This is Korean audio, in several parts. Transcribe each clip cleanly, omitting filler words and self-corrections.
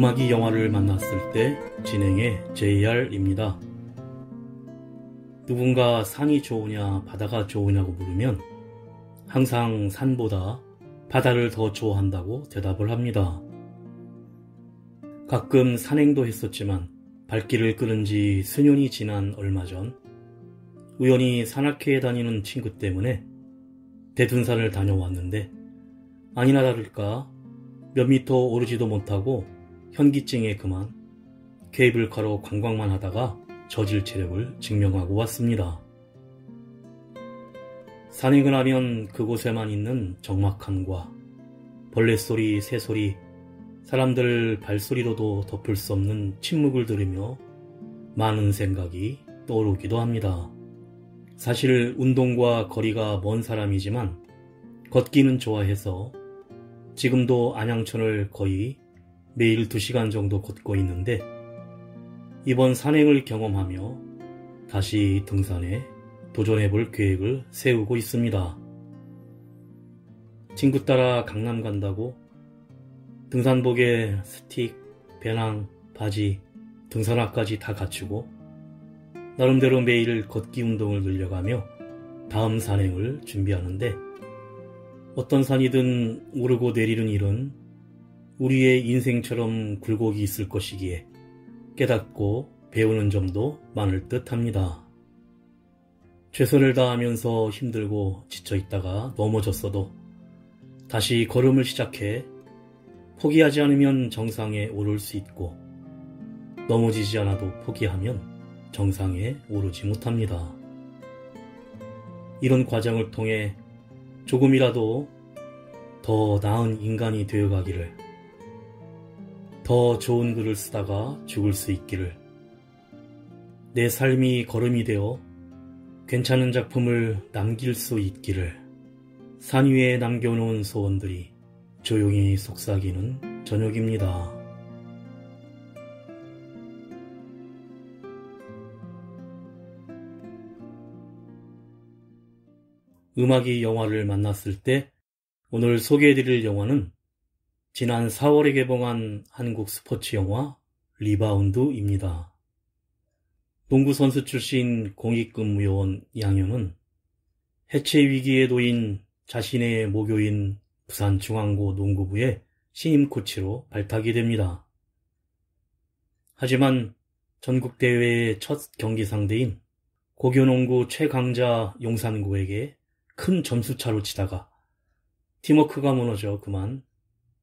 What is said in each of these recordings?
음악이 영화를 만났을 때 진행의 JR입니다. 누군가 산이 좋으냐 바다가 좋으냐고 물으면 항상 산보다 바다를 더 좋아한다고 대답을 합니다. 가끔 산행도 했었지만 발길을 끊은 지 수년이 지난 얼마 전 우연히 산악회에 다니는 친구 때문에 대둔산을 다녀왔는데 아니나 다를까 몇 미터 오르지도 못하고 현기증에 그만 케이블카로 관광만 하다가 저질 체력을 증명하고 왔습니다. 산행을 하면 그곳에만 있는 적막함과 벌레소리, 새소리, 사람들 발소리로도 덮을 수 없는 침묵을 들으며 많은 생각이 떠오르기도 합니다. 사실 운동과 거리가 먼 사람이지만 걷기는 좋아해서 지금도 안양천을 거의 매일 2시간 정도 걷고 있는데 이번 산행을 경험하며 다시 등산에 도전해볼 계획을 세우고 있습니다. 친구 따라 강남 간다고 등산복에 스틱, 배낭, 바지, 등산화까지 다 갖추고 나름대로 매일 걷기 운동을 늘려가며 다음 산행을 준비하는데 어떤 산이든 오르고 내리는 일은 우리의 인생처럼 굴곡이 있을 것이기에 깨닫고 배우는 점도 많을 듯 합니다. 최선을 다하면서 힘들고 지쳐있다가 넘어졌어도 다시 걸음을 시작해 포기하지 않으면 정상에 오를 수 있고 넘어지지 않아도 포기하면 정상에 오르지 못합니다. 이런 과정을 통해 조금이라도 더 나은 인간이 되어가기를, 더 좋은 글을 쓰다가 죽을 수 있기를, 내 삶이 걸음이 되어 괜찮은 작품을 남길 수 있기를, 산 위에 남겨놓은 소원들이 조용히 속삭이는 저녁입니다. 음악이 영화를 만났을 때 오늘 소개해드릴 영화는 지난 4월에 개봉한 한국 스포츠 영화 리바운드입니다. 농구선수 출신 공익근무요원 양현은 해체 위기에 놓인 자신의 모교인 부산중앙고 농구부의 신임 코치로 발탁이 됩니다. 하지만 전국대회의 첫 경기 상대인 고교농구 최강자 용산고에게 큰 점수차로 치다가 팀워크가 무너져 그만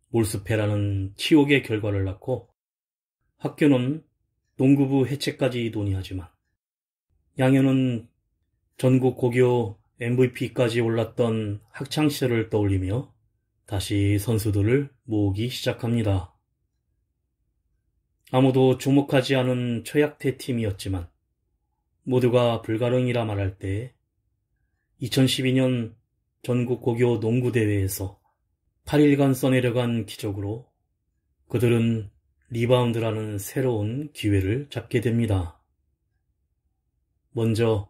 몰수패라는 치욕의 결과를 낳고 학교는 농구부 해체까지 논의하지만 양현은 전국 고교 MVP까지 올랐던 학창시절을 떠올리며 다시 선수들을 모으기 시작합니다. 아무도 주목하지 않은 최약태 팀이었지만 모두가 불가능이라 말할 때 2012년 전국 고교 농구대회에서 8일간 써내려간 기적으로 그들은 리바운드라는 새로운 기회를 잡게 됩니다. 먼저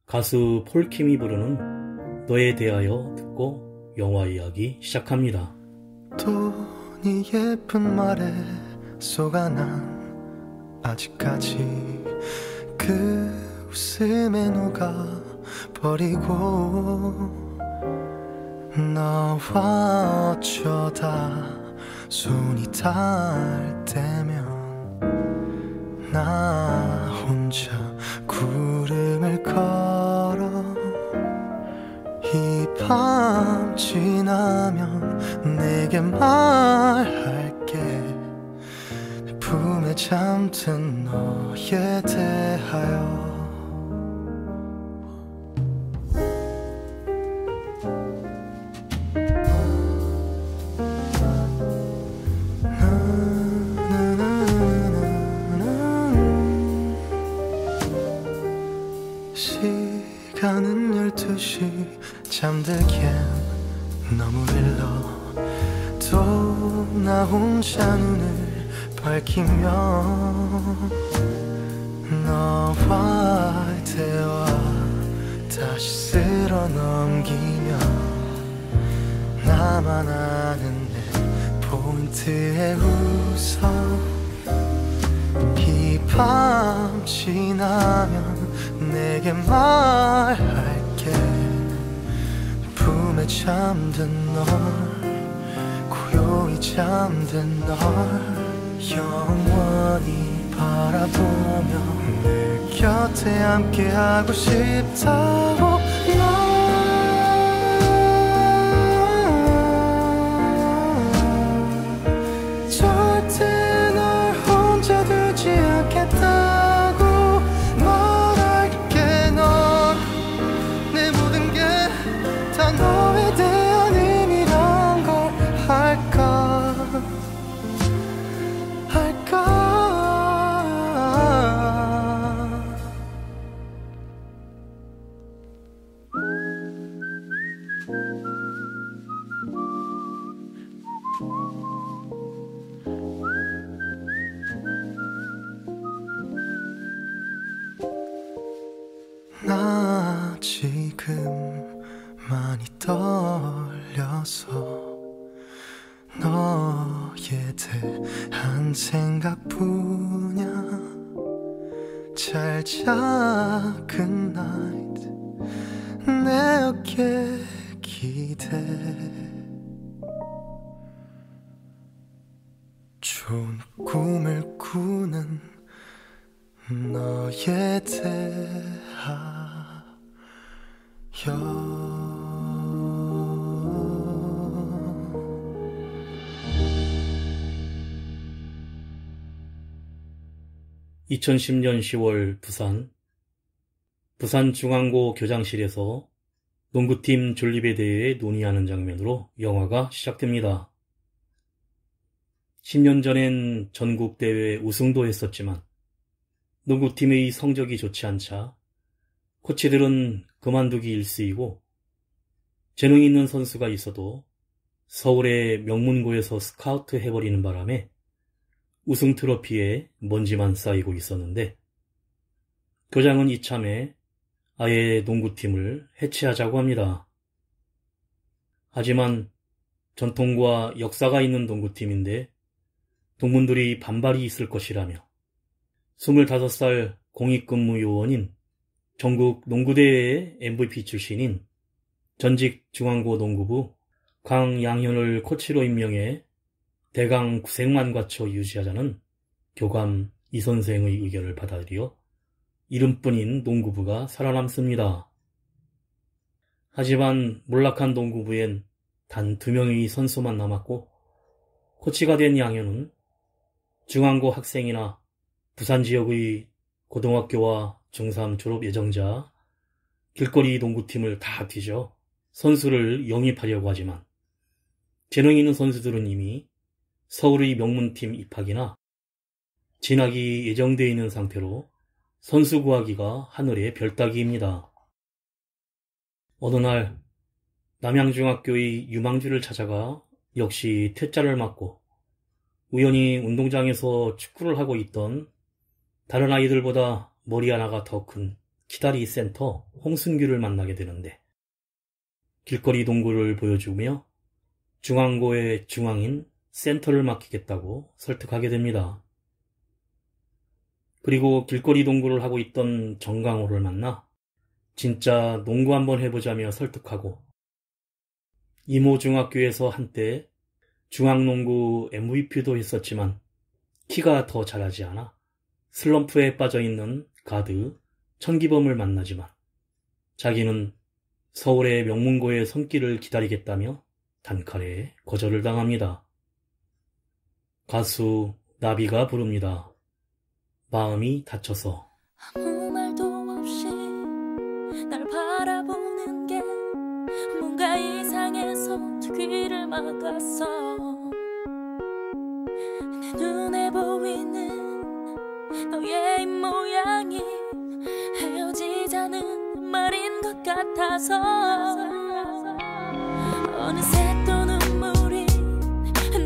가수 폴킴이 부르는 너에 대하여 듣고 영화 이야기 시작합니다. 또 네 예쁜 말에 속아난 아직까지 그 웃음에 녹아 버리고 너와 어쩌다 손이 닿을 때면 나 혼자 구름을 걸어 이 밤 지나면 내게 말할게 내 품에 잠든 너에 대하여 시간은 12시 잠들기엔 너무 일러 또 나 혼자 눈을 밝히며 너와의 대화 다시 쓸어넘기며 나만 아는 내 포인트에 웃어 이 밤 지나면 내게 말할게 품에 잠든 널 고요히 잠든 널 영원히 바라보며 내 곁에 함께하고 싶다고 절대 널 혼자 두지 않겠다고 말할게 넌 내 모든 게 다 너에 대한 의미란 걸 할까 나 지금 많이 떨려서 너에 대한 생각뿐이야 잘 자 굿나잇 내 어깨 기대 좋은 꿈을 꾸는 너에 대하여 2010년 10월 부산중앙고 교장실에서 농구팀 존립에 대해 논의하는 장면으로 영화가 시작됩니다. 10년 전엔 전국대회 우승도 했었지만 농구팀의 성적이 좋지 않자 코치들은 그만두기 일쑤이고 재능 있는 선수가 있어도 서울의 명문고에서 스카우트 해버리는 바람에 우승 트로피에 먼지만 쌓이고 있었는데 교장은 이참에 아예 농구팀을 해체하자고 합니다. 하지만 전통과 역사가 있는 농구팀인데 동문들이 반발이 있을 것이라며 25살 공익근무 요원인 전국 농구대회의 MVP 출신인 전직 중앙고 농구부 강양현을 코치로 임명해 대강 구색만 갖춰 유지하자는 교감 이 선생의 의견을 받아들여 이름뿐인 농구부가 살아남습니다. 하지만 몰락한 농구부엔 단 2명의 선수만 남았고 코치가 된 양현은 중앙고 학생이나 부산 지역의 고등학교와 중3 졸업 예정자 길거리 농구팀을 다 뒤져 선수를 영입하려고 하지만 재능 있는 선수들은 이미 서울의 명문팀 입학이나 진학이 예정되어 있는 상태로 선수 구하기가 하늘의 별 따기입니다. 어느 날 남양중학교의 유망주를 찾아가 역시 퇴짜를 맞고 우연히 운동장에서 축구를 하고 있던 다른 아이들보다 머리 하나가 더 큰 키다리 센터 홍순규를 만나게 되는데 길거리 농구를 보여주며 중앙고의 중앙인 센터를 맡기겠다고 설득하게 됩니다. 그리고 길거리 농구를 하고 있던 정강호를 만나 진짜 농구 한번 해보자며 설득하고 이모중학교에서 한때 중앙농구 MVP도 했었지만 키가 더 자라지 않아 슬럼프에 빠져있는 가드 천기범을 만나지만 자기는 서울의 명문고의 손길을 기다리겠다며 단칼에 거절을 당합니다. 가수 나비가 부릅니다. 마음이 다쳐서. 아무 말도 없이 날 바라보는 게 뭔가 이상해서 두 귀를 막았어. 내 눈에 보이는 너의 입모양이 헤어지자는 말인 것 같아서 어느새 또 눈물이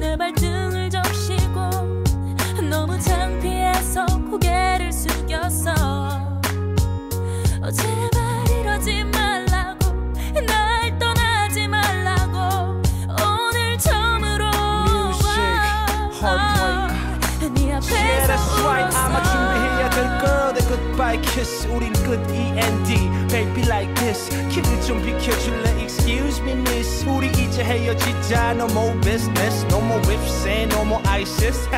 내 발등을 적시고 너무 창피해서 고개를 숙였어. 제발 이러지 말라고 날 떠나지 말라고 오늘 처음으로 Good girl, the goodbye kiss 우린 good END Baby like this 길을 좀 비켜줄래 Excuse me miss 우리 이제 헤어지자 No more business No more whips and no more ISIS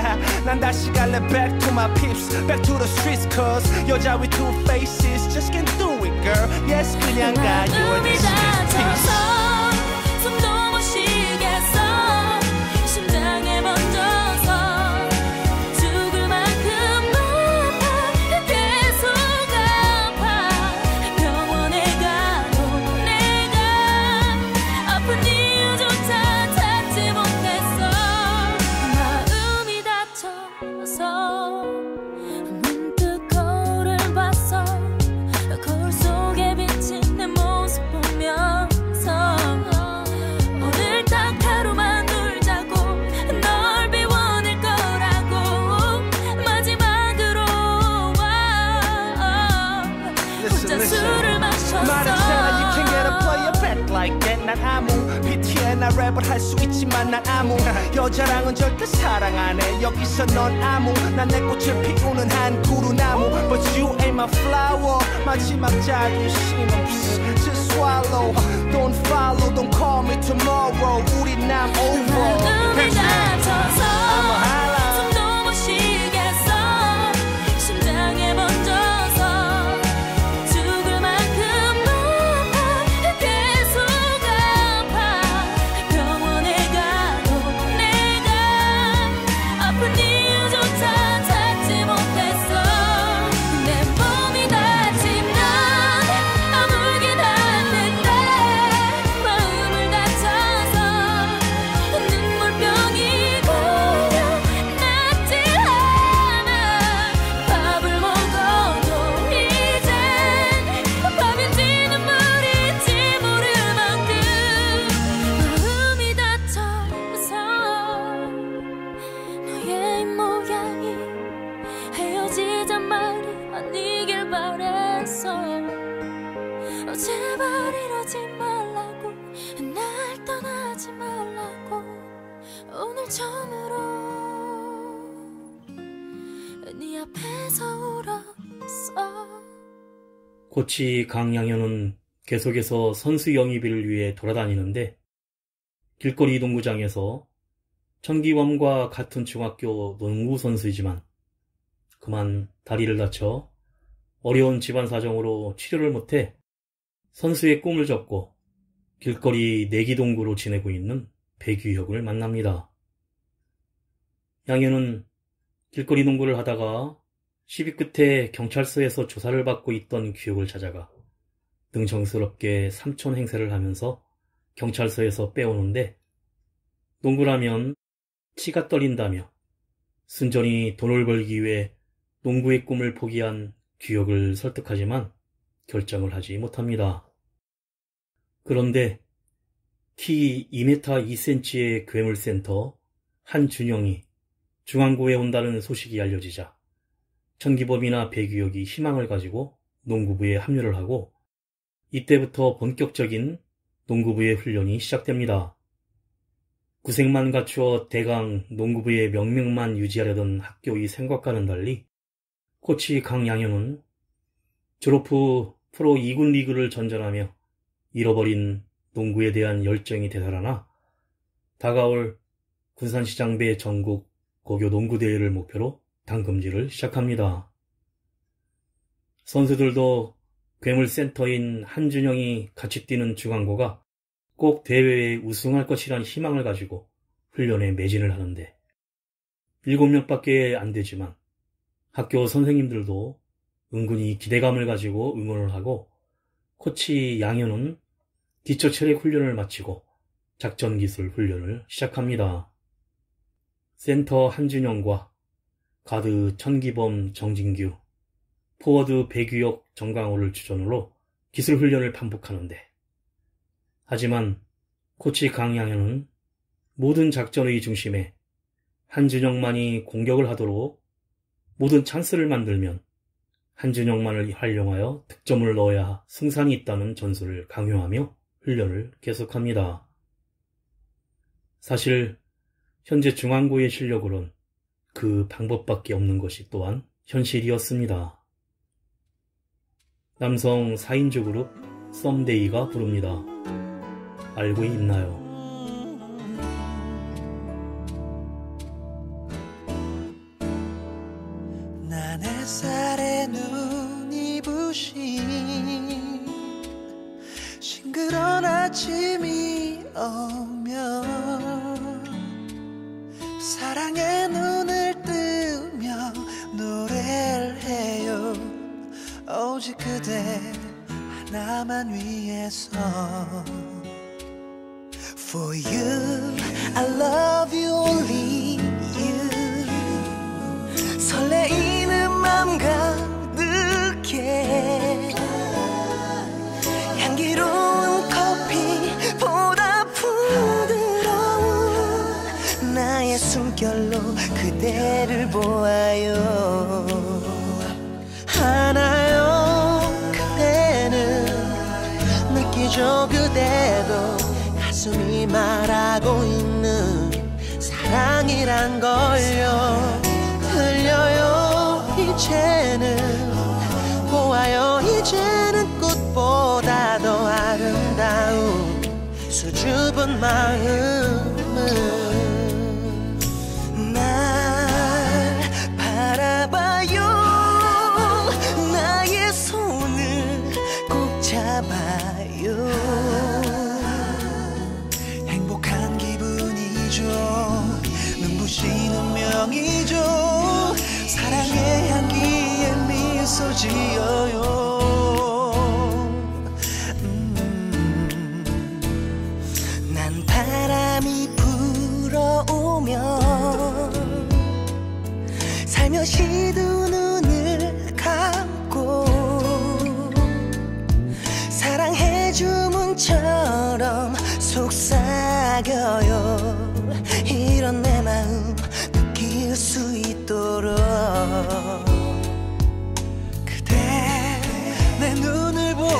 난 다시 갈래 back to my peeps Back to the streets cause 여자 with two faces Just can't do it girl Yes 그냥 가 You're the street peace 숨도 못 쉬겠어 심장에 멈춰서 죽을 만큼 아파 계속 아파 병원에 가도 내가 아픈 이유조차 찾지 못했어 마음이 다쳐서 문득 거울을 봤어 거울 속에 비친 내 모습 보면서 오늘 딱 하루만 놀자고 널 비워낼 거라고 마지막으로 혼자 술을 마셨어 말했잖아 you can get a player back like that 난 아무 PT나 랩을 할 수 있지만 난 아무 여자랑은 절대 사랑 안 해 여기서 넌 아무 난 내 꽃을 피우는 한 구루나무 But you ain't my flower 마지막 자존심은 just swallow Don't follow don't call me tomorrow 우리 난 over 마음이 다쳐서 I'm a highlight 숨도 못 쉬겠어 심장에 멈춰서 죽을 만큼 아파 계속 아파 병원에 가도 내가 아픈 이유조차 찾지 못했어 내 몸이 다치면 아물긴 하는데 마음을 다쳐서 눈물병이 고여 낫지 않아 밥을 먹어도 이젠 밥인지 눈물인지 모를 만큼 마음이 다쳐서 너의 입모양이 헤어지자 말이 아니길 바랬어 제발 이러지 말라고 날 떠나지 말라고 오늘 처음으로 네 앞에서 울었어 코치 강양현은 계속해서 선수 영입을 위해 돌아다니는데 길거리 농구장에서 천기범과 같은 중학교 농구 선수이지만 그만 다리를 다쳐 어려운 집안 사정으로 치료를 못해 선수의 꿈을 접고 길거리 내기동구로 지내고 있는 배규혁을 만납니다. 양현은 길거리 농구를 하다가 시비 끝에 경찰서에서 조사를 받고 있던 규혁을 찾아가 능청스럽게 삼촌 행세를 하면서 경찰서에서 빼오는데 농구라면 치가 떨린다며 순전히 돈을 벌기 위해 농구의 꿈을 포기한 규혁을 설득하지만 결정을 하지 못합니다. 그런데 키 2m 2cm의 괴물센터 한준영이 중앙고에 온다는 소식이 알려지자 천기범이나 배규혁이 희망을 가지고 농구부에 합류를 하고 이때부터 본격적인 농구부의 훈련이 시작됩니다. 구색만 갖추어 대강 농구부의 명명만 유지하려던 학교의 생각과는 달리 코치 강양현은 졸업 후 프로 2군 리그를 전전하며 잃어버린 농구에 대한 열정이 되살아나 다가올 군산시장배 전국 고교 농구대회를 목표로 당금질을 시작합니다. 선수들도 괴물센터인 한준영이 같이 뛰는 중앙고가 꼭 대회에 우승할 것이란 희망을 가지고 훈련에 매진을 하는데 7명밖에 안 되지만 학교 선생님들도 은근히 기대감을 가지고 응원을 하고 코치 양현은 기초 체력 훈련을 마치고 작전기술 훈련을 시작합니다. 센터 한준영과 가드 천기범 정진규, 포워드 배규혁 정강호를 주전으로 기술 훈련을 반복하는데 하지만 코치 강양현은 모든 작전의 중심에 한준영만이 공격을 하도록 모든 찬스를 만들면 한준영만을 활용하여 득점을 넣어야 승산이 있다는 전술을 강요하며 훈련을 계속합니다. 사실 현재 중앙고의 실력으론 그 방법밖에 없는 것이 또한 현실이었습니다. 남성 4인조 그룹 썸데이가 부릅니다. 알고 있나요? 난 햇살에 눈이 부신 싱그러운 아침이 오면 사랑의 눈을 뜨며 노래를 해요. 오직 그대 하나만 위해서. For you, I love you, only you. 설레이는 맘 가득해 향기로운 커피보다 부드러운 나의 숨결로 그대를 보아요. 하나요 그대는 느끼죠 그대도 가슴이 말하고 있는 사랑이란 걸요. 들려요 이제는 보아요 이제는 꽃보다 더 아름다운 수줍은 마음은 날 바라봐요. 나의 손을 꼭 잡아요. 행복한 기분이죠. 눈부시는 명이죠. 사랑의 향기에 미소 지어요. 난 바람이 불어오면 살며시 두 눈을 감고 사랑해 주문처럼 속삭여요. 이런 내 마음 느낄 수 있도록 그대 내 눈을 보아요.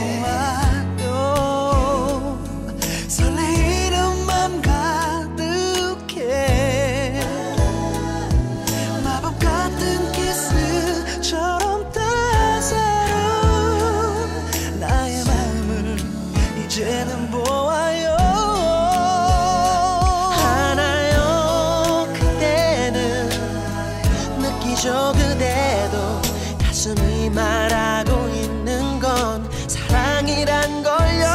설레이는 맘 가득해 마법 같은 키스처럼 따사로운 나의 마음을 이제는 보아요. 그대도 가슴이 말하고 있는 건 사랑이란 걸요.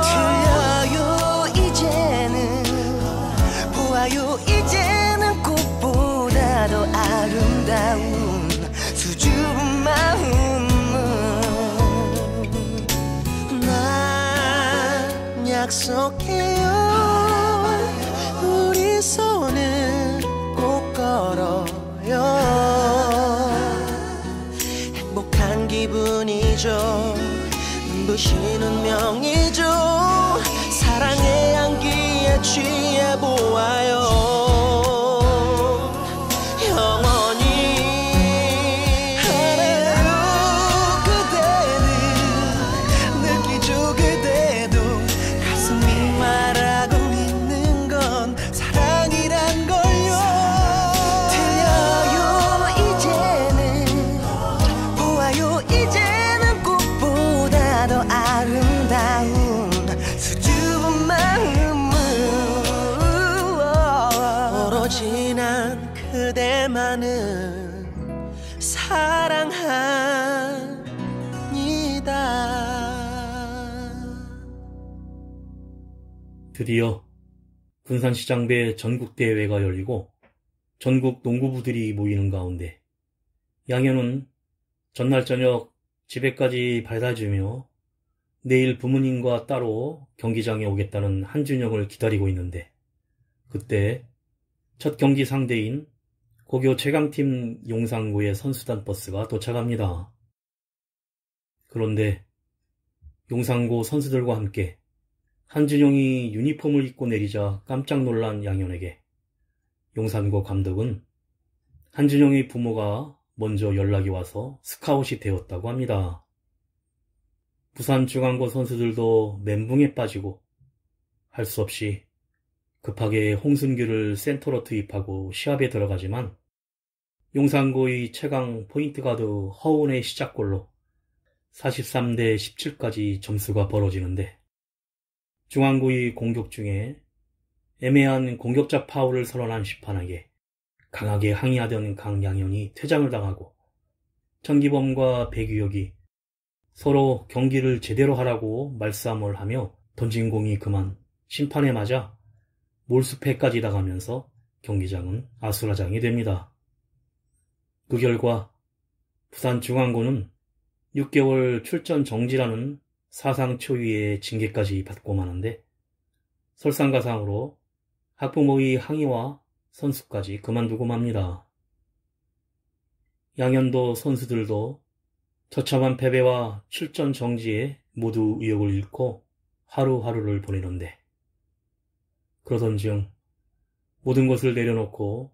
들려요 이제는 보아요 이제는 꽃보다 더 아름다운 수줍은 마음은 난 약속해요. 우리 손을 꼭 걸어 행복한 기분이죠. 눈부시는 명이죠. 사랑의 향기에 취해 보아요. 영원히 하나요 그대는 느끼죠 그대도 가슴이 말하고 있는 건 사랑이란 걸요. 이제는 꽃보다 더 아름다운 수줍은 마음은 오로지 난 그대만을 사랑합니다. 드디어 군산시장배 전국대회가 열리고 전국 농구부들이 모이는 가운데 양현은 전날 저녁 집에까지 받아주며 내일 부모님과 따로 경기장에 오겠다는 한준영을 기다리고 있는데 그때 첫 경기 상대인 고교 최강팀 용산고의 선수단 버스가 도착합니다. 그런데 용산고 선수들과 함께 한준영이 유니폼을 입고 내리자 깜짝 놀란 양현에게 용산고 감독은 한준영의 부모가 먼저 연락이 와서 스카웃이 되었다고 합니다. 부산중앙고 선수들도 멘붕에 빠지고 할 수 없이 급하게 홍순규를 센터로 투입하고 시합에 들어가지만 용산고의 최강 포인트가드 허운의 시작골로 43대 17까지 점수가 벌어지는데 중앙고의 공격 중에 애매한 공격자 파울을 선언한 심판에게 강하게 항의하던 강양현이 퇴장을 당하고 천기범과 백유혁이 서로 경기를 제대로 하라고 말싸움을 하며 던진 공이 그만 심판에 맞아 몰수패까지 당하면서 경기장은 아수라장이 됩니다. 그 결과 부산중앙고는 6개월 출전 정지라는 사상 초유의 징계까지 받고 마는데 설상가상으로 학부모의 항의와 선수까지 그만두고 맙니다. 양현도 선수들도 처참한 패배와 출전 정지에 모두 의욕을 잃고 하루하루를 보내는데 그러던 중 모든 것을 내려놓고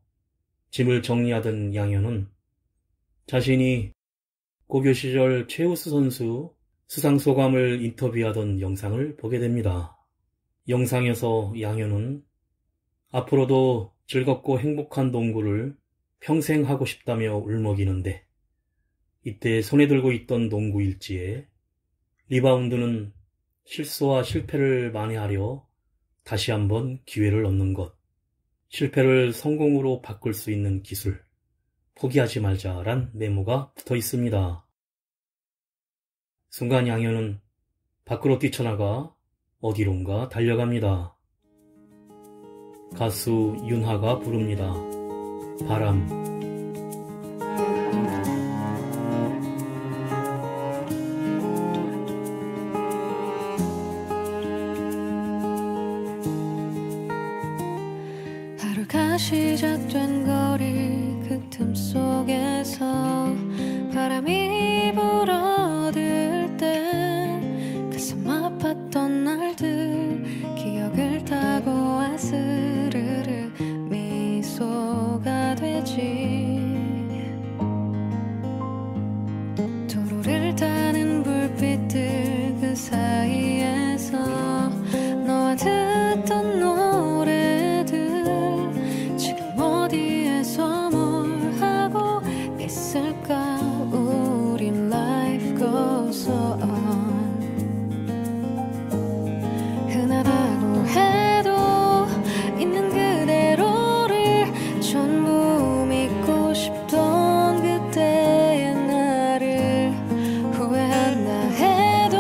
짐을 정리하던 양현은 자신이 고교 시절 최우수 선수 수상소감을 인터뷰하던 영상을 보게 됩니다. 영상에서 양현은 앞으로도 즐겁고 행복한 농구를 평생 하고 싶다며 울먹이는데 이때 손에 들고 있던 농구 일지에 리바운드는 실수와 실패를 만회하려 다시 한번 기회를 얻는 것, 실패를 성공으로 바꿀 수 있는 기술, 포기하지 말자란 메모가 붙어 있습니다. 순간 양현은 밖으로 뛰쳐나가 어디론가 달려갑니다. 가수 윤하가 부릅니다. 바람. 하루가 시작된 거리 그 틈 속에서 바람이 불어들 때 가슴 아팠던 날들 기억을 타고 아스르르 미소가 되지. 도로를 타는 불빛들 그 사이에서 너와 듣던 노래들 지금 어디에서 뭘 하고 있을까. 우린 life goes on. 흔하다고 해도 있는 그대로를 전부 믿고 싶던 그때의 나를 후회한다 해도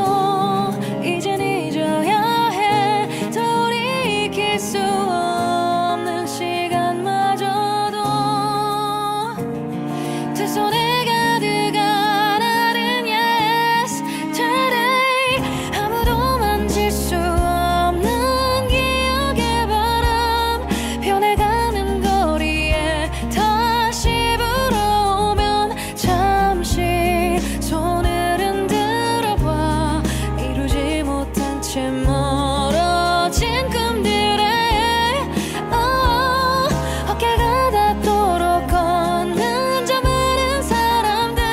이젠 잊어야 해. 돌이킬 수 없는 시간마저도 두 손에 가득한 아른 yes today. 아무도 만질 수 없는 기억의 바람 변해가는 거리에 다시 불어오면 잠시 손을 흔들어봐. 이루지 못한 채 멀어진 꿈들에 어깨가 닿도록 걷는 저 많은 사람들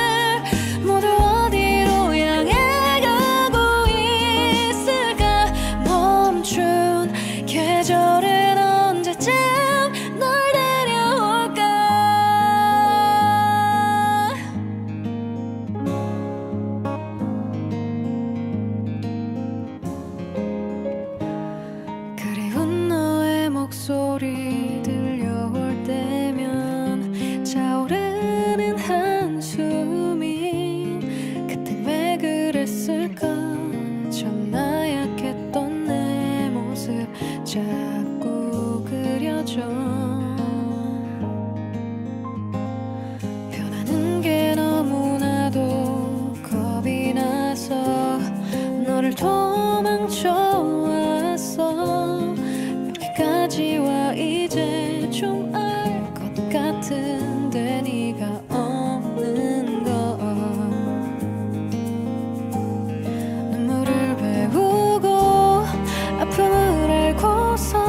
모두 어디로 향해 가고 있을까. 멈춘 계절은 언제쯤 널 데려올까. 그리운 너의 목소리 들려올 때면 차오르는 한숨이 그땐 왜 그랬을까. 참 나약했던 내 모습 자꾸 그려져. 변하는 게 너무나도 겁이 나서 너를 도망쳐 왔어. 여기까지 와 이제 좀 알 것 같은데 네가 없는 건 눈물을 배우고 아픔을 알고서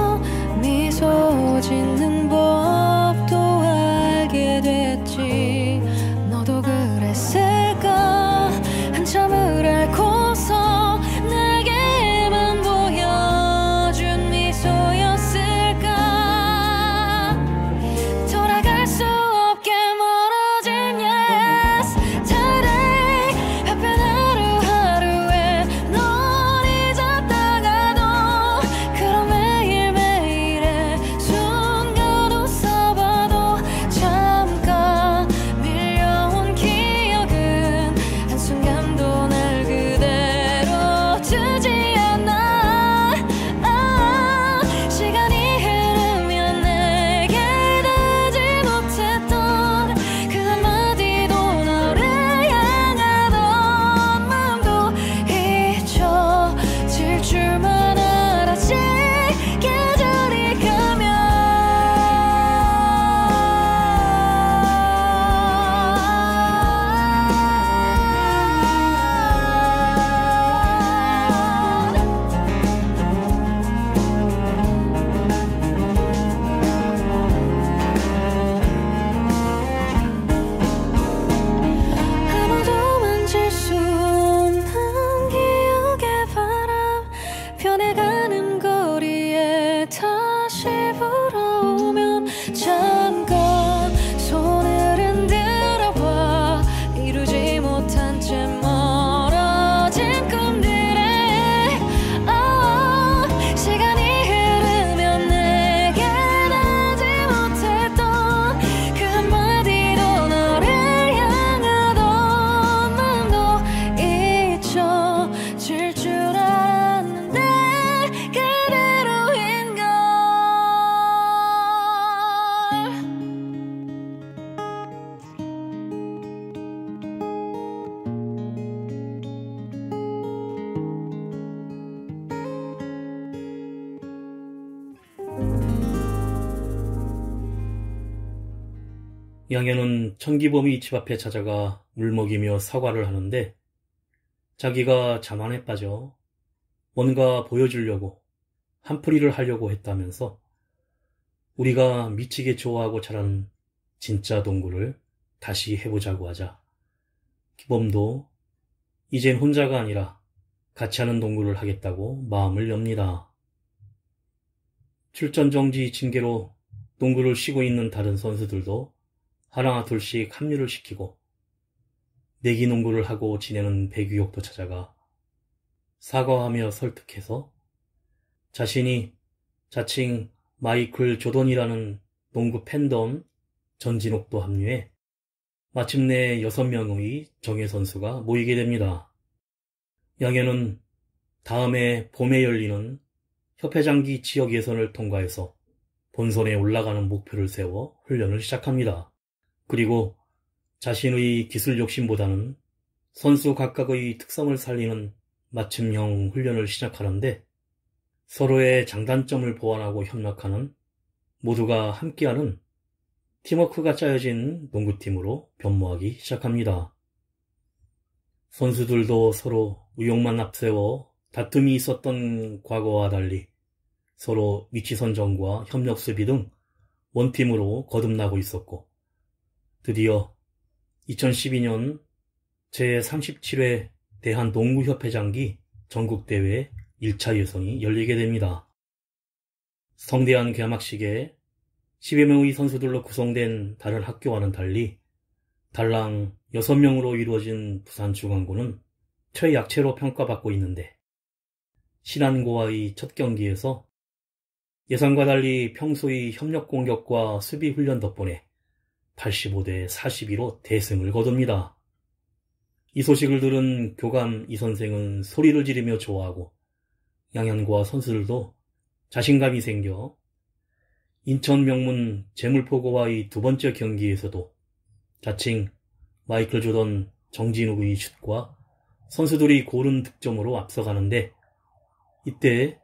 가는 거리에 다시 불어오면 잠깐 손을 흔들어 봐. 이루지 못한 채 멀어진 꿈들에 시간이 흐르면 내게 닿지 못했던 그 한마디도 너를 향하던 마음도 잊혀질 줄 알았는데 그대로인걸. 양현은 천기범이 집 앞에 찾아가 물먹이며 사과를 하는데 자기가 자만에 빠져 뭔가 보여주려고 한풀이를 하려고 했다면서 우리가 미치게 좋아하고 자란 진짜 동굴을 다시 해보자고 하자 기범도 이젠 혼자가 아니라 같이 하는 동굴을 하겠다고 마음을 엽니다. 출전 정지 징계로 동굴을 쉬고 있는 다른 선수들도 하나 둘씩 합류를 시키고 내기 농구를 하고 지내는 백유옥도 찾아가 사과하며 설득해서 자신이 자칭 마이클 조던이라는 농구 팬덤 전진옥도 합류해 마침내 6명의 정예 선수가 모이게 됩니다. 양현은 다음해 봄에 열리는 협회장기 지역 예선을 통과해서 본선에 올라가는 목표를 세워 훈련을 시작합니다. 그리고 자신의 기술 욕심보다는 선수 각각의 특성을 살리는 맞춤형 훈련을 시작하는데 서로의 장단점을 보완하고 협력하는 모두가 함께하는 팀워크가 짜여진 농구팀으로 변모하기 시작합니다. 선수들도 서로 의욕만 앞세워 다툼이 있었던 과거와 달리 서로 위치 선정과 협력 수비 등 원팀으로 거듭나고 있었고 드디어 2012년 제37회 대한농구협회장기 전국대회 1차 예선이 열리게 됩니다. 성대한 개막식에 10여 명의 선수들로 구성된 다른 학교와는 달리 달랑 6명으로 이루어진 부산중앙고는 최약체로 평가받고 있는데 신안고와의 첫 경기에서 예상과 달리 평소의 협력 공격과 수비 훈련 덕분에 85대 42로 대승을 거둡니다. 이 소식을 들은 교감 이 선생은 소리를 지르며 좋아하고 양현과 선수들도 자신감이 생겨 인천 명문 재물포고와의 두 번째 경기에서도 자칭 마이클 조던 정진욱의 슛과 선수들이 고른 득점으로 앞서가는데 이때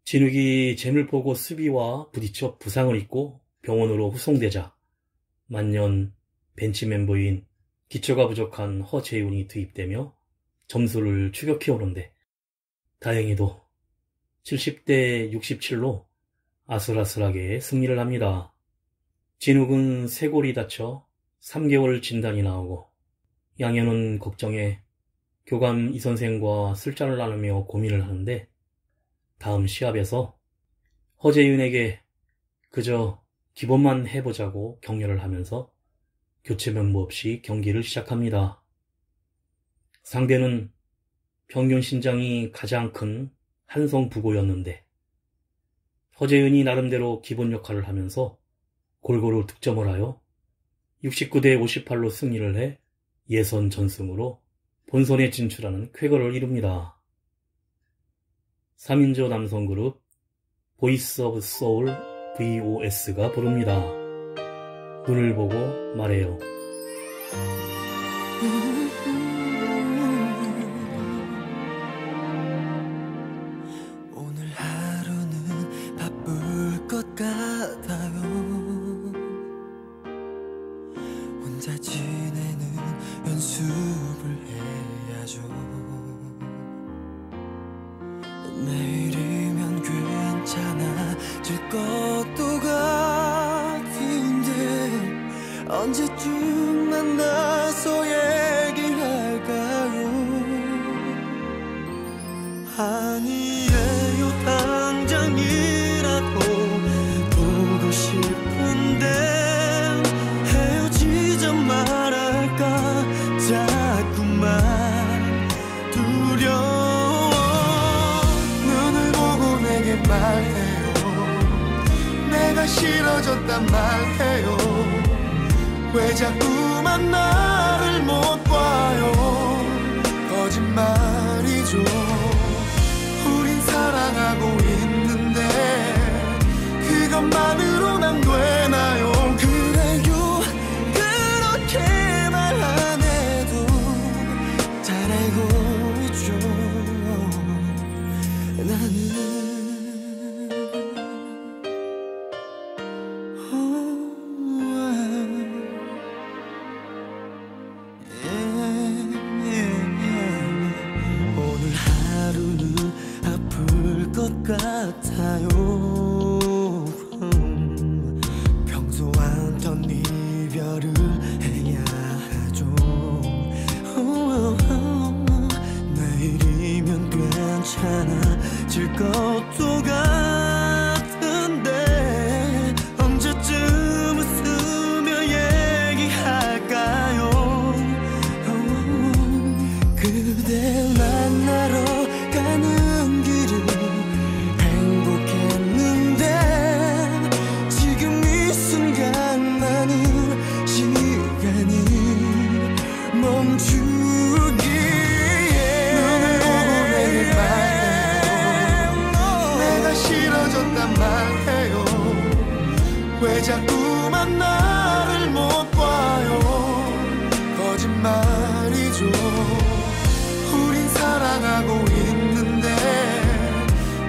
진욱이 재물포고 수비와 부딪혀 부상을 입고 병원으로 후송되자 만년 벤치 멤버인 기초가 부족한 허재훈이 투입되며 점수를 추격해오는데 다행히도 70대 67로 아슬아슬하게 승리를 합니다. 진욱은 쇄골이 다쳐 3개월 진단이 나오고 양현은 걱정해 교감 이 선생과 술잔을 나누며 고민을 하는데 다음 시합에서 허재윤에게 그저 기본만 해보자고 격려를 하면서 교체 명부 없이 경기를 시작합니다. 상대는 평균 신장이 가장 큰 한성부고였는데 허재윤이 나름대로 기본 역할을 하면서 골고루 득점을 하여 69대 58로 승리를 해 예선 전승으로 본선에 진출하는 쾌거를 이룹니다. 3인조 남성 그룹 보이스 오브 소울 VOS가 부릅니다. 눈을 보고 말해요. 오늘 하루는 바쁠 것 같아요. 혼자 지내는 연습을 해야죠. 내일이면 괜찮아질 것도 같은데 언제쯤 만나서 얘기할까요? 아니에요. 내게 말해요. 내가 싫어졌단 말해요. 왜 자꾸만 나를 못 봐요. 거짓말이죠. 우린 사랑하고 있는데 그것만으론 안 되나요. 그래요 그렇게 말 안 해도 잘 알고 있죠. 나는 오늘 하루는 아플 것 같아요. 평소 않던 이별을 해야 하죠. 내일이면 괜찮아질 것도 같은데 언제쯤 웃으며 얘기할까요. 그댈 만나러 가는 길은 행복했는데 지금 이 순간 나는 시간이 멈추기에 눈을 보고 내게 말해요. 내가 싫어졌단 말해요. 왜 자꾸만 나를 못 봐요. 거짓말이죠. 우린 사랑하고 있는데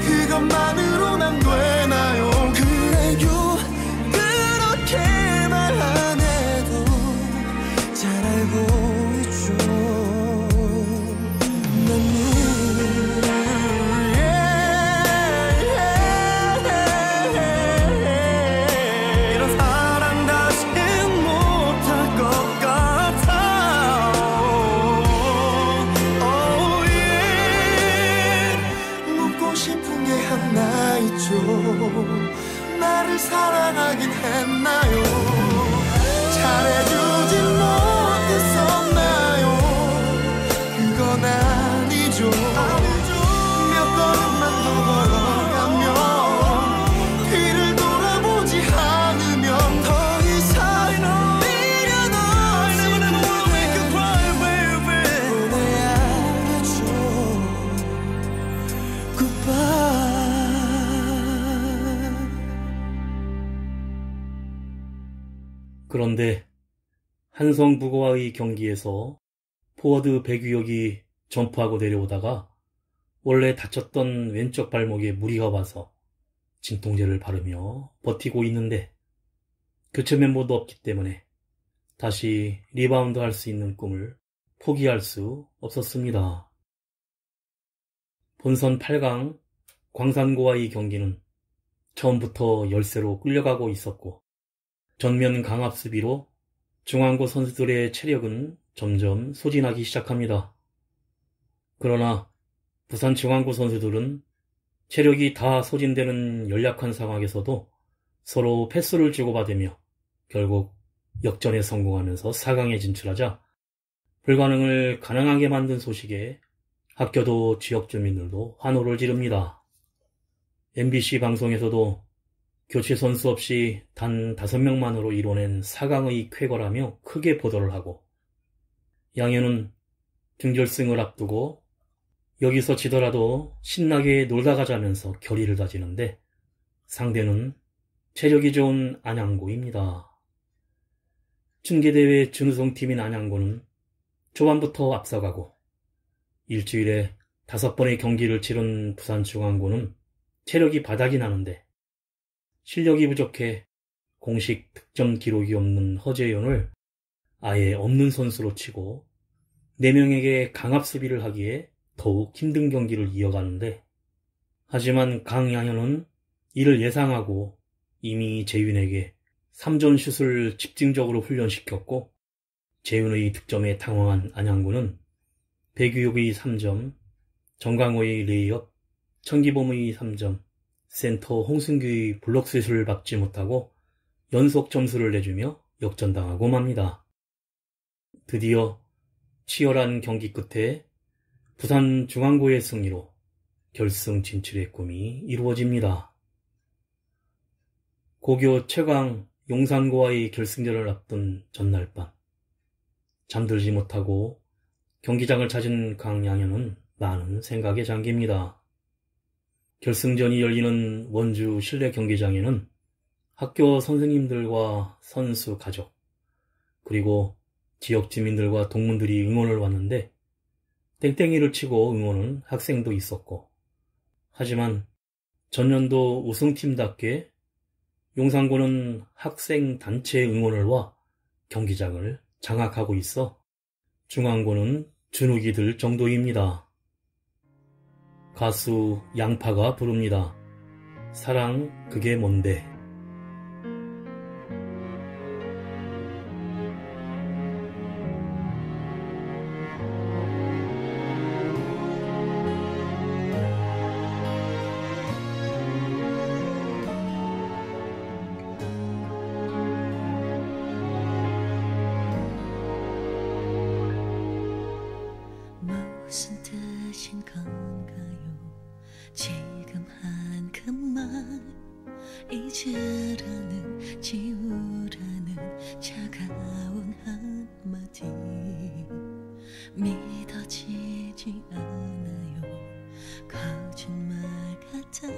그것만으론 안 되나요. 그래요 그렇게 말 안 해도 잘 알고 있죠. 이런 사랑 다시 못할 것 같아요. 묻고 싶은 게 하나 있죠. 나를 사랑하긴 했나요. 잘해주진 못했었나요. 그건 아니죠. 몇 걸음만 더 걸어가면 뒤를 돌아보지 않으면 더 이상 미련 없이 보내야겠죠. Goodbye. 그런데 한성부고와의 경기에서 포워드 백유혁이 점프하고 내려오다가 원래 다쳤던 왼쪽 발목에 무리가 와서 진통제를 바르며 버티고 있는데 교체 멤버도 없기 때문에 다시 리바운드 할 수 있는 꿈을 포기할 수 없었습니다. 본선 8강 광산고와의 경기는 처음부터 열세로 끌려가고 있었고 전면 강압 수비로 중앙고 선수들의 체력은 점점 소진하기 시작합니다. 그러나 부산 중앙고 선수들은 체력이 다 소진되는 연약한 상황에서도 서로 패스를 주고받으며 결국 역전에 성공하면서 4강에 진출하자 불가능을 가능하게 만든 소식에 학교도 지역 주민들도 환호를 지릅니다. MBC 방송에서도 교체 선수 없이 단 5명만으로 이뤄낸 4강의 쾌거라며 크게 보도를 하고 양현은 준결승을 앞두고 여기서 지더라도 신나게 놀다 가자면서 결의를 다지는데 상대는 체력이 좋은 안양고입니다. 춘계대회 준우승팀인 안양고는 초반부터 앞서가고 일주일에 5번의 경기를 치른 부산중앙고는 체력이 바닥이 나는데 실력이 부족해 공식 득점 기록이 없는 허재현을 아예 없는 선수로 치고 4명에게 강압 수비를 하기에 더욱 힘든 경기를 이어가는데 하지만 강양현은 이를 예상하고 이미 재윤에게 3점 슛을 집중적으로 훈련시켰고 재윤의 득점에 당황한 안양고는 백유혁의 3점, 정강호의 레이업, 천기범의 3점, 센터 홍승규의 블록슛을 막지 못하고 연속 점수를 내주며 역전당하고 맙니다. 드디어 치열한 경기 끝에 부산 중앙고의 승리로 결승 진출의 꿈이 이루어집니다. 고교 최강 용산고와의 결승전을 앞둔 전날 밤, 잠들지 못하고 경기장을 찾은 강양현은 많은 생각에 잠깁니다. 결승전이 열리는 원주 실내 경기장에는 학교 선생님들과 선수 가족, 그리고 지역 주민들과 동문들이 응원을 왔는데 땡땡이를 치고 응원은 학생도 있었고, 하지만 전년도 우승팀답게 용산고는 학생 단체 응원을 와 경기장을 장악하고 있어 중앙고는 주눅이 들 정도입니다. 가수 양파가 부릅니다. 사랑 그게 뭔데. 무슨 뜻인 건가요? 지금 한 그 말 잊으라는 지우라는 차가운 한마디 믿어지지 않아요. 거짓말 같아.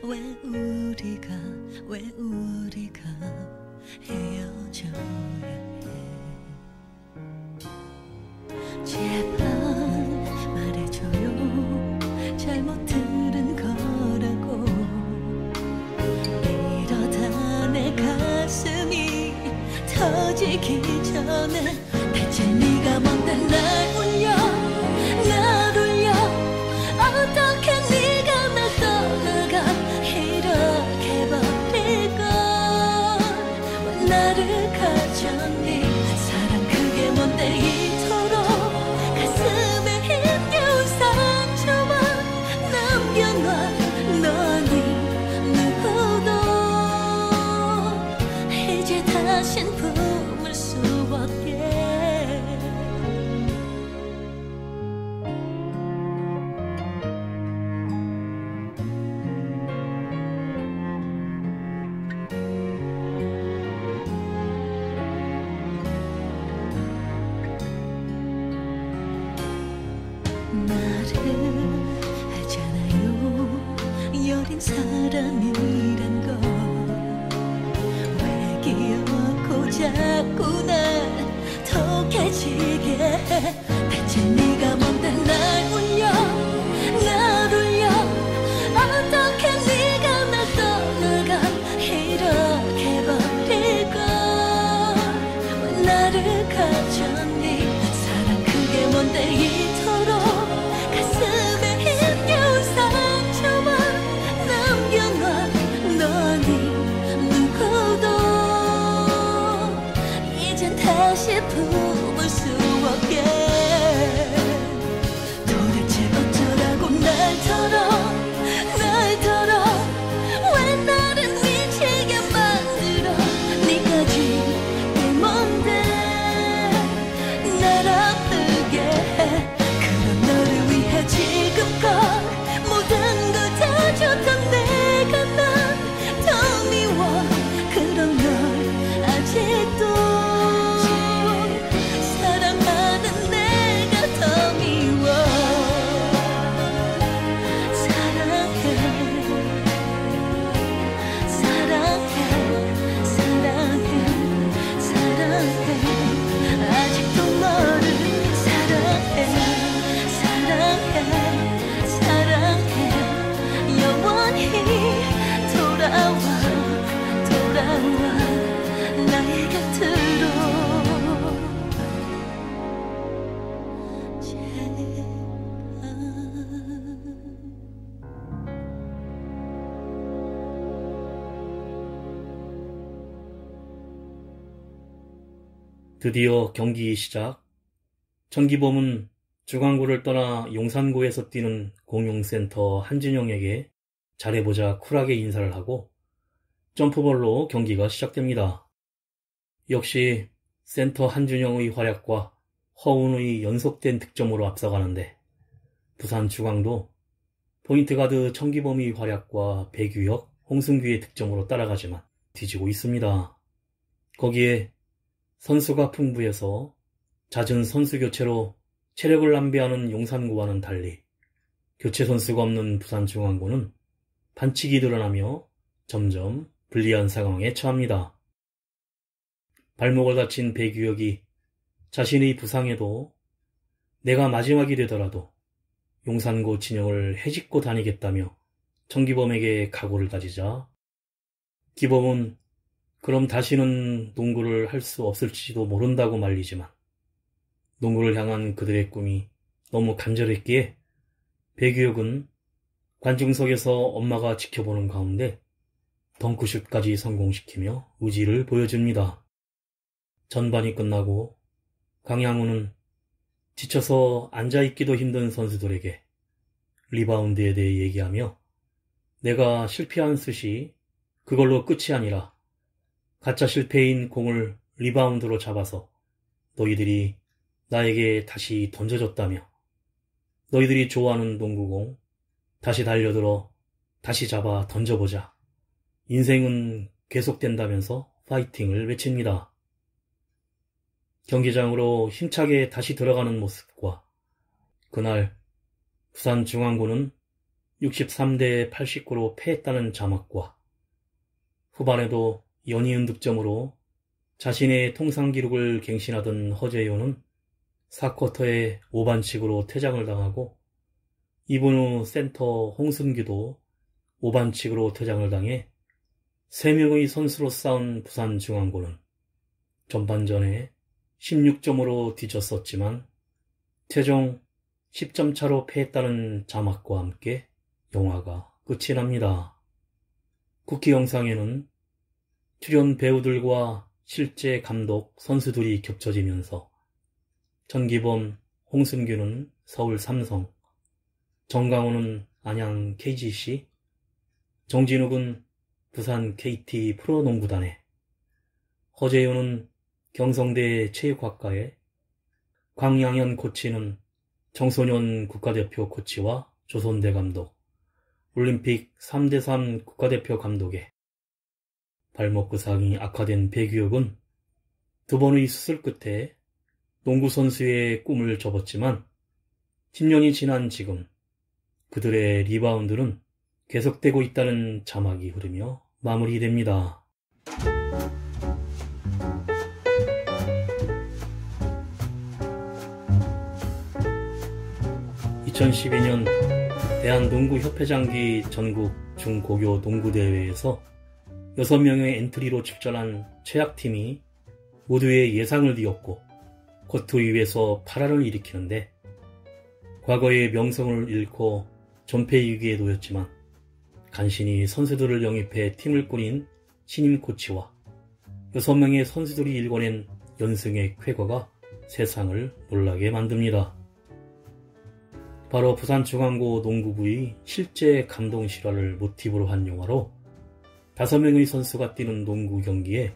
왜 우리가 헤어져야 해. 제발 말해줘요. 잘못 들은 거라고. 이러다 내 가슴이 터지기 전에 대체 네가 뭔데 날 울려 날 울려. 어떻게 네가 날 떠나가 이렇게 버릴 걸. 왜 나를 가졌니. 사랑 그게 뭔데 이토록 가슴에 힘겨운 상처만 남겨놔. 너니 누구도 이제 다신 품을 수 없게. 나를 알잖아요. 여린 사람이란 걸. 왜 기억고 자꾸 날 독해지게 해. 대체 네가 뭔데 날 울려 날 울려. 어떻게 네가 날 떠나가 이렇게 버릴 걸. 왜 나를 가졌니. 사랑 그게 뭔데 이토록 가슴에 힘겨운 상처만 남겨놔. 너니 누구도 이젠 다시 품을 수 없게. 도대체 어쩌라고 날 털어. 왜 나를 미치게 만들어. 네까지 왜 뭔데 날 아프게 해. 그런 너를 위해 지금껏 모든 걸 다 줬던 내가 난 더 미워. 그런 널 아직도 사랑하는 내가 더 미워. 사랑해. 아직도 너를 사랑해. 영원히 돌아와 나의 곁으로. 드디어 경기 시작. 전기범은 중앙고를 떠나 용산고에서 뛰는 공용센터 한진영에게 잘해보자 쿨하게 인사를 하고 점프볼로 경기가 시작됩니다. 역시 센터 한준영의 활약과 허운의 연속된 득점으로 앞서가는데 부산 중앙도 포인트 가드 청기범의 활약과 배규혁, 홍승규의 득점으로 따라가지만 뒤지고 있습니다. 거기에 선수가 풍부해서 잦은 선수 교체로 체력을 낭비하는 용산구와는 달리 교체 선수가 없는 부산중앙고는 반칙이 드러나며 점점 불리한 상황에 처합니다. 발목을 다친 배규혁이 자신의 부상에도 내가 마지막이 되더라도 용산고 진영을 헤집고 다니겠다며 청기범에게 각오를 다지자 기범은 그럼 다시는 농구를 할 수 없을지도 모른다고 말리지만 농구를 향한 그들의 꿈이 너무 간절했기에 배규혁은 관중석에서 엄마가 지켜보는 가운데 덩크슛까지 성공시키며 의지를 보여줍니다. 전반이 끝나고 강양우는 지쳐서 앉아있기도 힘든 선수들에게 리바운드에 대해 얘기하며 내가 실패한 슛이 그걸로 끝이 아니라 가짜 실패인 공을 리바운드로 잡아서 너희들이 나에게 다시 던져줬다며 너희들이 좋아하는 농구공 다시 달려들어 다시 잡아 던져보자. 인생은 계속된다면서 파이팅을 외칩니다. 경기장으로 힘차게 다시 들어가는 모습과 그날 부산중앙고는 63대 89로 패했다는 자막과 후반에도 연이은 득점으로 자신의 통상 기록을 갱신하던 허재효는 4쿼터에 5반칙으로 퇴장을 당하고 2분 후 센터 홍순규도 5반칙으로 퇴장을 당해 3명의 선수로 싸운 부산중앙고는 전반전에 16점으로 뒤졌었지만 최종 10점 차로 패했다는 자막과 함께 영화가 끝이 납니다. 쿠키 영상에는 출연 배우들과 실제 감독, 선수들이 겹쳐지면서 전기범, 홍순규는 서울 삼성, 정강호는 안양 KGC, 정진욱은 부산 KT 프로농구단에, 허재효는 경성대 체육학과에, 광양현 코치는 청소년 국가대표 코치와 조선대 감독, 올림픽 3대3 국가대표 감독에 발목 부상이 악화된 배규혁은 두 번의 수술 끝에 농구 선수의 꿈을 접었지만 10년이 지난 지금 그들의 리바운드는 계속되고 있다는 자막이 흐르며 마무리됩니다. 2012년 대한농구협회장기 전국 중고교 농구대회에서 6명의 엔트리로 출전한 최약팀이 모두의 예상을 뒤엎고 코트 위에서 파란을 일으키는데 과거의 명성을 잃고 전패 위기에 놓였지만 간신히 선수들을 영입해 팀을 꾸린 신임 코치와 6명의 선수들이 일궈낸 연승의 쾌거가 세상을 놀라게 만듭니다. 바로 부산중앙고 농구부의 실제 감동 실화를 모티브로 한 영화로 5명의 선수가 뛰는 농구 경기에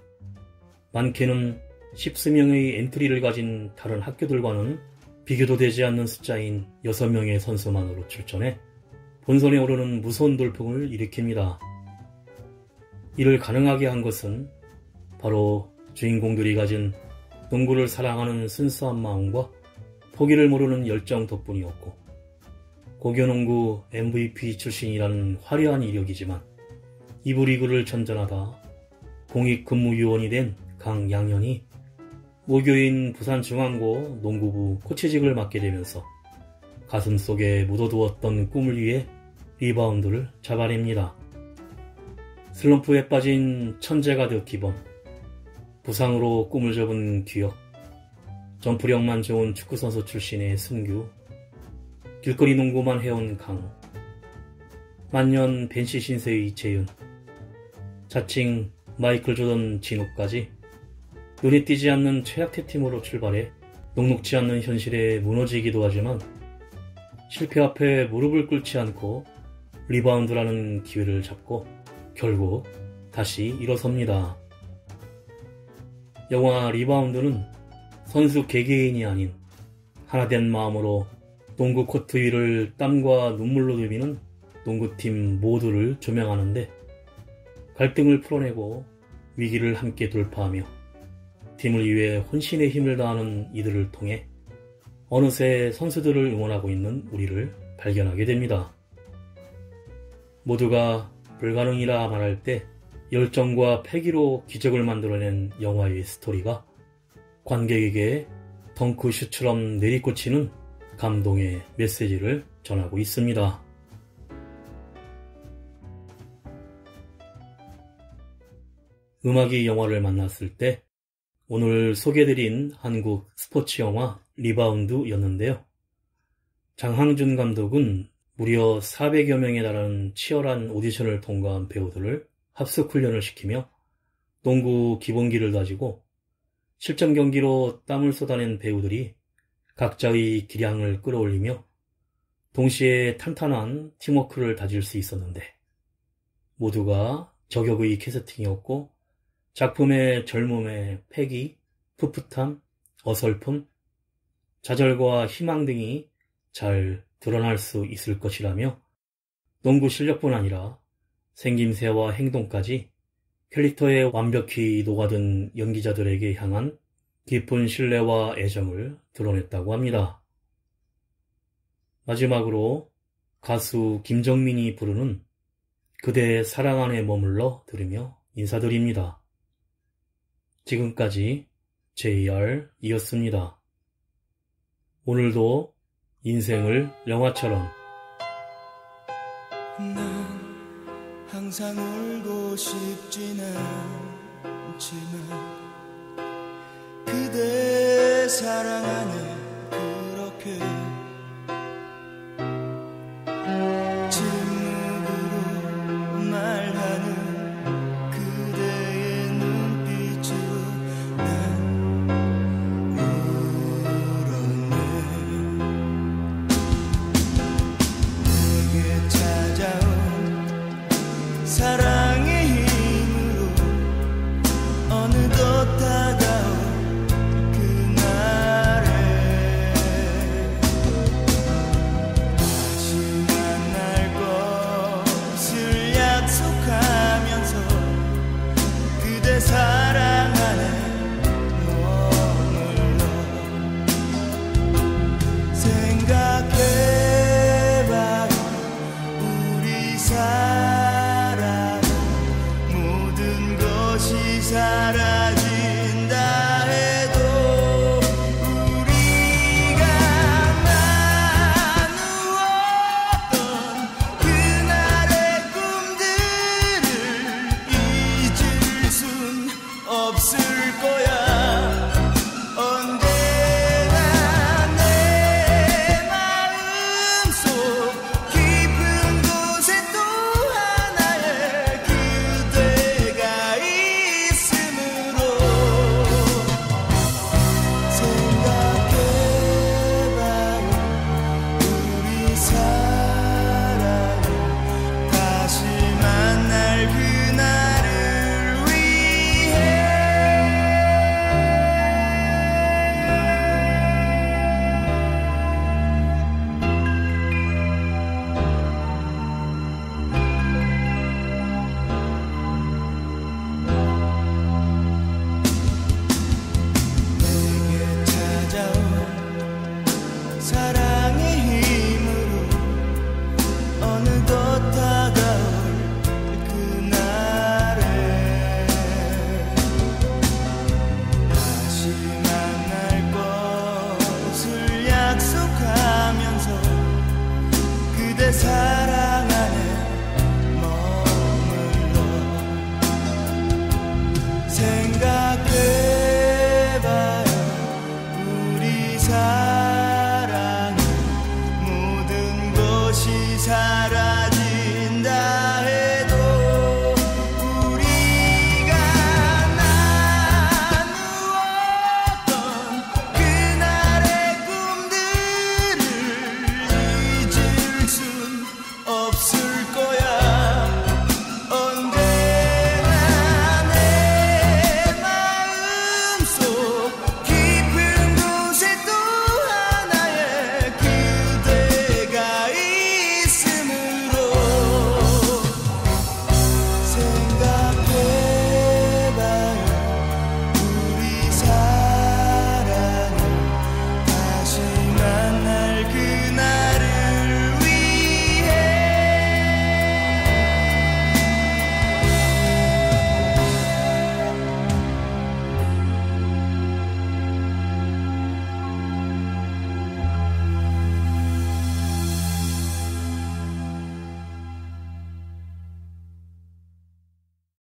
많게는 10수명의 엔트리를 가진 다른 학교들과는 비교도 되지 않는 숫자인 6명의 선수만으로 출전해 본선에 오르는 무서운 돌풍을 일으킵니다. 이를 가능하게 한 것은 바로 주인공들이 가진 농구를 사랑하는 순수한 마음과 포기를 모르는 열정 덕분이었고 고교농구 MVP 출신이라는 화려한 이력이지만 2부 리그를 전전하다 공익근무요원이 된 강양현이 모교인 부산중앙고 농구부 코치직을 맡게 되면서 가슴속에 묻어두었던 꿈을 위해 리바운드를 잡아냅니다. 슬럼프에 빠진 천재가드 기범, 부상으로 꿈을 접은 규혁, 점프력만 좋은 축구선수 출신의 승규, 길거리 농구만 해온 강우, 만년 벤시 신세의 이채윤, 자칭 마이클 조던 진욱까지 눈에 띄지 않는 최약태 팀으로 출발해 녹록지 않는 현실에 무너지기도 하지만 실패 앞에 무릎을 꿇지 않고 리바운드라는 기회를 잡고 결국 다시 일어섭니다. 영화 리바운드는 선수 개개인이 아닌 하나된 마음으로 농구 코트 위를 땀과 눈물로 누비는 농구팀 모두를 조명하는데 갈등을 풀어내고 위기를 함께 돌파하며 팀을 위해 혼신의 힘을 다하는 이들을 통해 어느새 선수들을 응원하고 있는 우리를 발견하게 됩니다. 모두가 불가능이라 말할 때 열정과 패기로 기적을 만들어낸 영화의 스토리가 관객에게 덩크슛처럼 내리꽂히는 감동의 메시지를 전하고 있습니다. 음악이 영화를 만났을 때 오늘 소개해드린 한국 스포츠 영화 리바운드였는데요. 장항준 감독은 무려 400여 명에 달하는 치열한 오디션을 통과한 배우들을 합숙 훈련을 시키며 농구 기본기를 다지고 실전 경기로 땀을 쏟아낸 배우들이 각자의 기량을 끌어올리며 동시에 탄탄한 팀워크를 다질 수 있었는데 모두가 저격의 캐스팅이었고 작품의 젊음의 패기, 풋풋함, 어설픔, 좌절과 희망 등이 잘 드러날 수 있을 것이라며 농구 실력뿐 아니라 생김새와 행동까지 캐릭터에 완벽히 녹아든 연기자들에게 향한 깊은 신뢰와 애정을 드러냈다고 합니다. 마지막으로 가수 김정민이 부르는 그대의 사랑 안에 머물러 들으며 인사드립니다. 지금까지 JR이었습니다. 오늘도 인생을 영화처럼 난 항상 울고 싶지는 않지만 그대 사랑 안에 그렇게 침묵으로 말하는 그대의 눈빛으로 난 울었네. 내게 찾아온 사랑